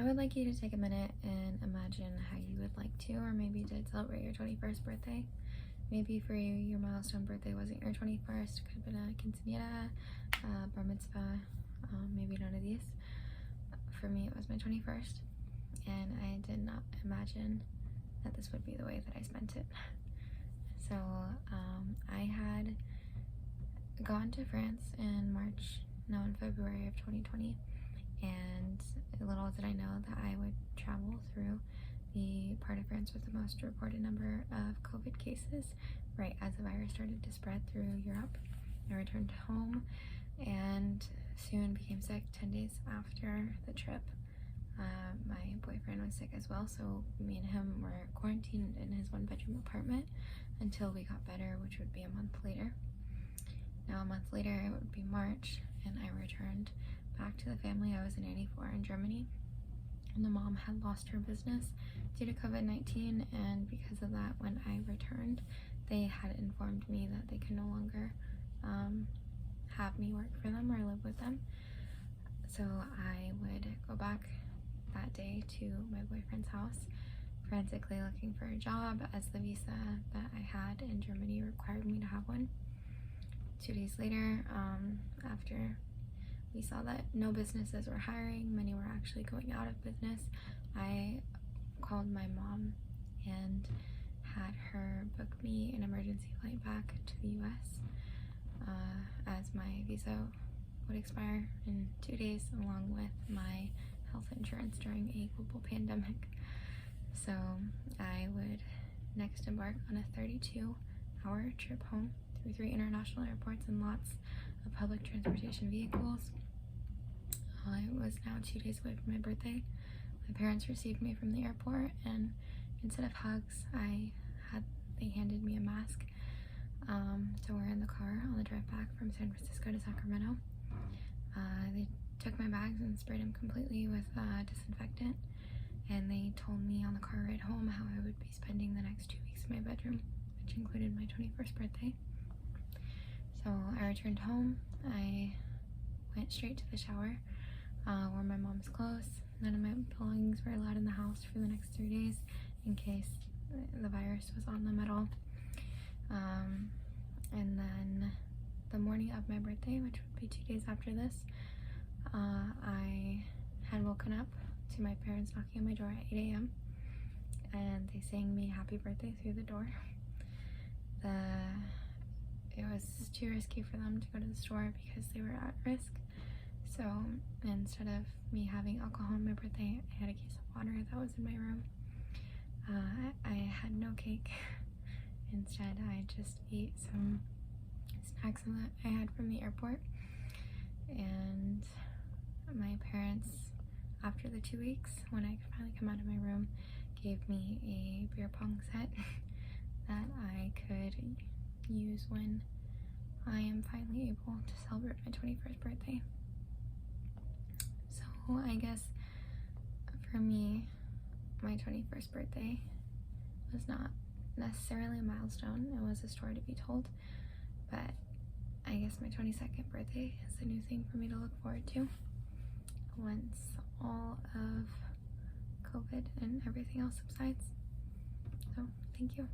I would like you to take a minute and imagine how you would like to, or maybe did celebrate your 21st birthday. Maybe for you, your milestone birthday wasn't your 21st. Could have been a quinceañera, bar mitzvah, maybe none of these. For me, it was my 21st, and I did not imagine that this would be the way that I spent it. So I had gone to France in March, no, in February of 2020, and little did I know that I would travel through the part of France with the most reported number of COVID cases right as the virus started to spread through Europe. I returned home and soon became sick 10 days after the trip. My boyfriend was sick as well, so me and him were quarantined in his one-bedroom apartment until we got better, which would be a month later. Now a month later, it would be March, and I returned back to the family I was a nanny for in Germany. And the mom had lost her business due to COVID-19, and because of that, when I returned, they had informed me that they could no longer have me work for them or live with them. So I would go back that day to my boyfriend's house, frantically looking for a job, as the visa that I had in Germany required me to have one. 2 days later, after we saw that no businesses were hiring, many were actually going out of business, I called my mom and had her book me an emergency flight back to the US, as my visa would expire in 2 days, along with my health insurance during a global pandemic. So I would next embark on a 32-hour trip home through 3 international airports and lots of public transportation vehicles. It was now 2 days away from my birthday. My parents received me from the airport, and instead of hugs, they handed me a mask to wear in the car on the drive back from San Francisco to Sacramento. They took my bags and sprayed them completely with disinfectant, and they told me on the car ride home how I would be spending the next 2 weeks in my bedroom, which included my 21st birthday. So I returned home. I went straight to the shower, wore my mom's clothes. None of my belongings were allowed in the house for the next 3 days in case the virus was on them at all. And then the morning of my birthday, which would be 2 days after this, I had woken up to my parents knocking on my door at 8 a.m. and they sang me happy birthday through the door. It was too risky for them to go to the store because they were at risk. So instead of me having alcohol on my birthday, I had a case of water that was in my room. I had no cake. Instead, I just ate some snacks that I had from the airport. And my parents, after the 2 weeks, when I could finally come out of my room, gave me a beer pong set that I could use when I am finally able to celebrate my 21st birthday. So I guess for me, my 21st birthday was not necessarily a milestone. It was a story to be told, but I guess my 22nd birthday is a new thing for me to look forward to once all of COVID and everything else subsides. So thank you.